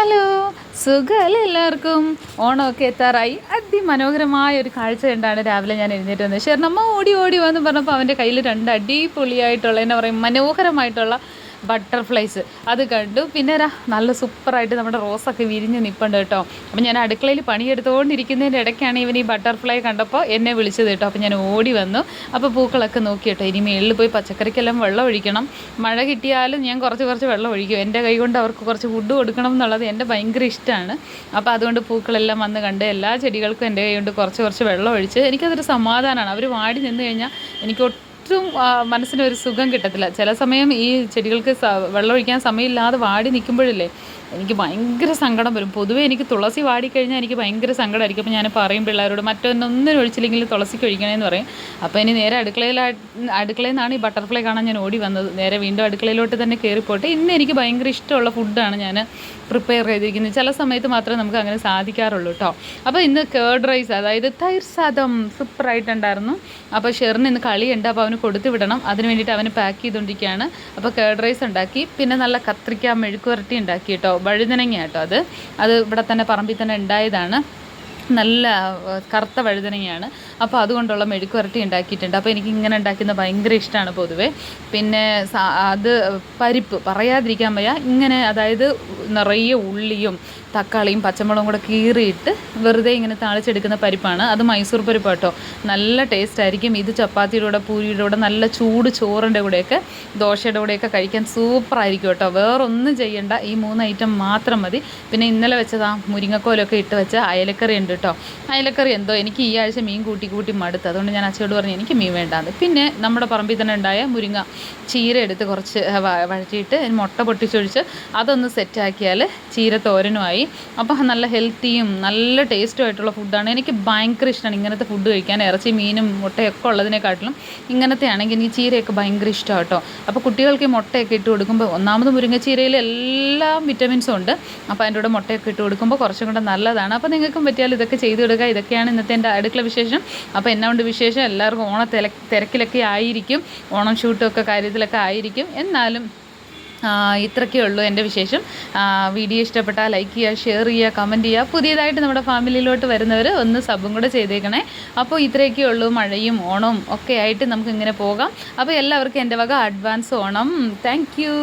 Hello, സുഖമല്ലേ എല്ലാവർക്കും? ഓണമൊക്കെ എത്താറായി. അതിമനോഹരമായ ഒരു കാഴ്ച കണ്ടാണ് രാവിലെ ഞാൻ എഴുന്നേറ്റ് വന്നത്. ഷെർണമ്മ ഓടി ഓടി വന്ന് പറഞ്ഞപ്പോൾ അവൻ്റെ കയ്യിൽ 2 അടിപൊളിയായിട്ടുള്ള എന്നാ പറയും മനോഹരമായിട്ടുള്ള ബട്ടർഫ്ലൈസ് അത് കണ്ടു. പിന്നെ നല്ല സൂപ്പറായിട്ട് നമ്മുടെ റോസൊക്കെ വിരിഞ്ഞ് നിൽപ്പുണ്ട് കേട്ടോ. അപ്പം ഞാൻ അടുക്കളയിൽ പണിയെടുത്തുകൊണ്ടിരിക്കുന്നതിൻ്റെ ഇടയ്ക്കാണ് ഇവൻ ഈ ബട്ടർഫ്ലൈ കണ്ടപ്പോൾ എന്നെ വിളിച്ചത് കേട്ടോ. അപ്പം ഞാൻ ഓടി വന്നു. അപ്പോൾ പൂക്കളൊക്കെ നോക്കി കേട്ടോ. ഇനി മേളിൽ പോയി പച്ചക്കറിക്കെല്ലാം വെള്ളം ഒഴിക്കണം. മഴ കിട്ടിയാലും ഞാൻ കുറച്ച് വെള്ളം ഒഴിക്കും. എൻ്റെ കൈ കൊണ്ട് അവർക്ക് കുറച്ച് ഫുഡ് കൊടുക്കണം എന്നുള്ളത് എൻ്റെ ഭയങ്കര ഇഷ്ടമാണ്. അപ്പോൾ അതുകൊണ്ട് പൂക്കളെല്ലാം വന്ന് കണ്ട് എല്ലാ ചെടികൾക്കും എൻ്റെ കൈ കൊണ്ട് കുറച്ച് വെള്ളം ഒഴിച്ച് എനിക്കതൊരു സമാധാനമാണ്. അവർ വാടി നിന്ന് കഴിഞ്ഞാൽ എനിക്ക് ഒട്ടും മനസ്സിനൊരു സുഖം കിട്ടത്തില്ല. ചില സമയം ഈ ചെടികൾക്ക് വെള്ളം ഒഴിക്കാൻ സമയമില്ലാതെ വാടി നിൽക്കുമ്പോഴല്ലേ എനിക്ക് ഭയങ്കര സങ്കടം വരും. പൊതുവേ എനിക്ക് തുളസി വാടിക്കഴിഞ്ഞാൽ എനിക്ക് ഭയങ്കര സങ്കടമായിരിക്കും. അപ്പോൾ ഞാൻ പറയും പിള്ളേരോട് മറ്റൊന്നും ഒഴിച്ചില്ലെങ്കിൽ തുളസിക്ക് ഒഴിക്കണമെന്ന് പറയും. അപ്പോൾ ഇനി നേരെ അടുക്കളയിൽ നിന്നാണ് ഈ ബട്ടർഫ്ലൈ കാണാൻ ഞാൻ ഓടി വന്നത്. നേരെ വീണ്ടും അടുക്കളയിലോട്ട് തന്നെ കയറിപ്പോട്ടെ. ഇന്ന് എനിക്ക് ഭയങ്കര ഇഷ്ടമുള്ള ഫുഡാണ് ഞാൻ പ്രിപ്പയർ ചെയ്തിരിക്കുന്നത്. ചില സമയത്ത് മാത്രമേ നമുക്ക് അങ്ങനെ സാധിക്കാറുള്ളൂ കേട്ടോ. അപ്പോൾ ഇന്ന് കേർഡ് റൈസ്, അതായത് തൈർ സാദം സൂപ്പറായിട്ടുണ്ടായിരുന്നു. അപ്പോൾ ഷെറിന് ഇന്ന് കളിയുണ്ട്. അപ്പോൾ അവന് കൊടുത്തു വിടണം. അതിന് വേണ്ടിയിട്ട് അവന് പാക്ക് ചെയ്തുകൊണ്ടിരിക്കുകയാണ്. അപ്പോൾ കേർഡ് റൈസ് ഉണ്ടാക്കി, പിന്നെ നല്ല കത്രിക്ക മെഴുക്കുവരട്ടി ഉണ്ടാക്കി കേട്ടോ. വഴുതനങ്ങ കേട്ടോ. അത് ഇവിടെ തന്നെ പറമ്പിൽ തന്നെ ഉണ്ടായതാണ്. നല്ല കറുത്ത വഴുതനങ്ങയാണ്. അപ്പോൾ അതുകൊണ്ടുള്ള മെഴുക്കുവരട്ടി ഉണ്ടാക്കിയിട്ടുണ്ട്. അപ്പോൾ എനിക്ക് ഇങ്ങനെ ഉണ്ടാക്കുന്നത് ഭയങ്കര ഇഷ്ടമാണ് പൊതുവേ. പിന്നെ അത് പരിപ്പ് പറയാതിരിക്കാൻ വയ്യ. ഇങ്ങനെ അതായത് നിറയെ ഉള്ളിയും തക്കാളിയും പച്ചമുളകും കൂടെ കീറിയിട്ട് വെറുതെ ഇങ്ങനെ താളിച്ചെടുക്കുന്ന പരിപ്പാണ്. അത് മൈസൂർ പരിപ്പ് കേട്ടോ. നല്ല ടേസ്റ്റ് ആയിരിക്കും. ഇത് ചപ്പാത്തിയുടെ കൂടെ, പൂരിയുടെ കൂടെ, നല്ല ചൂട് ചോറിൻ്റെ കൂടെയൊക്കെ, ദോശയുടെ കൂടെയൊക്കെ കഴിക്കാൻ സൂപ്പറായിരിക്കും കേട്ടോ. വേറൊന്നും ചെയ്യണ്ട, ഈ 3 ഐറ്റം മാത്രം മതി. പിന്നെ ഇന്നലെ വെച്ചതാ മുരിങ്ങക്കോലൊക്കെ ഇട്ട് വെച്ച അയലക്കറി ഉണ്ട് കേട്ടോ. അയലക്കറി എന്തോ എനിക്ക് ഈ ആഴ്ച മീൻ കൂട്ടി മടുത്ത്. അതുകൊണ്ട് ഞാൻ അച്ഛയോട് പറഞ്ഞു എനിക്ക് മീൻ വേണ്ടാന്ന്. പിന്നെ നമ്മുടെ പറമ്പിൽ തന്നെ ഉണ്ടായ മുരിങ്ങ ചീര എടുത്ത് കുറച്ച് വഴറ്റിയിട്ട് മുട്ട പൊട്ടിച്ചൊഴിച്ച് അതൊന്ന് സെറ്റാക്കിയാൽ ചീര തോരനുമായി. അപ്പോൾ നല്ല ഹെൽത്തിയും നല്ല ടേസ്റ്റും ആയിട്ടുള്ള ഫുഡാണ്. എനിക്ക് ഭയങ്കര ഇഷ്ടമാണ് ഇങ്ങനത്തെ ഫുഡ് കഴിക്കാൻ. ഇറച്ചി മീനും മുട്ടയൊക്കെ ഉള്ളതിനെക്കാട്ടിലും ഇങ്ങനത്തെ ആണെങ്കിൽ എനിക്ക് ചീരയൊക്കെ ഭയങ്കര ഇഷ്ടമാണ് കേട്ടോ. അപ്പോൾ കുട്ടികൾക്ക് മുട്ടയൊക്കെ ഇട്ട് കൊടുക്കുമ്പോൾ ഒന്നാമത് മുരിങ്ങച്ചീരയിൽ എല്ലാ വിറ്റമിൻസും ഉണ്ട്. അപ്പോൾ അതിൻ്റെ കൂടെ മുട്ടയൊക്കെ ഇട്ട് കൊടുക്കുമ്പോൾ കുറച്ചും കൂടെ നല്ലതാണ്. അപ്പോൾ നിങ്ങൾക്കും പറ്റിയാൽ ഇതൊക്കെ ചെയ്ത് കൊടുക്കുക. ഇതൊക്കെയാണ് ഇന്നത്തെ എൻ്റെ അടുക്കള വിശേഷം. അപ്പോൾ എന്നാ കൊണ്ട് വിശേഷം? എല്ലാവർക്കും തിരക്കിലൊക്കെ ആയിരിക്കും, ഓണം ഷൂട്ടൊക്കെ കാര്യത്തിലൊക്കെ ആയിരിക്കും. എന്നാലും ഇത്രയൊക്കെ ഉള്ളൂ എൻ്റെ വിശേഷം. വീഡിയോ ഇഷ്ടപ്പെട്ടാൽ ലൈക്ക് ചെയ്യുക, ഷെയർ ചെയ്യുക, കമൻറ്റ് ചെയ്യുക. പുതിയതായിട്ട് നമ്മുടെ ഫാമിലിയിലോട്ട് വരുന്നവർ ഒന്ന് സബും കൂടെ ചെയ്തേക്കണേ. അപ്പോൾ ഇത്രയൊക്കെ ഉള്ളൂ. മഴയും ഓണവും ഒക്കെ ആയിട്ട് നമുക്ക് ഇങ്ങനെ പോകാം. അപ്പോൾ എല്ലാവർക്കും എൻ്റെ വക അഡ്വാൻസ് ഓണം. Thank you.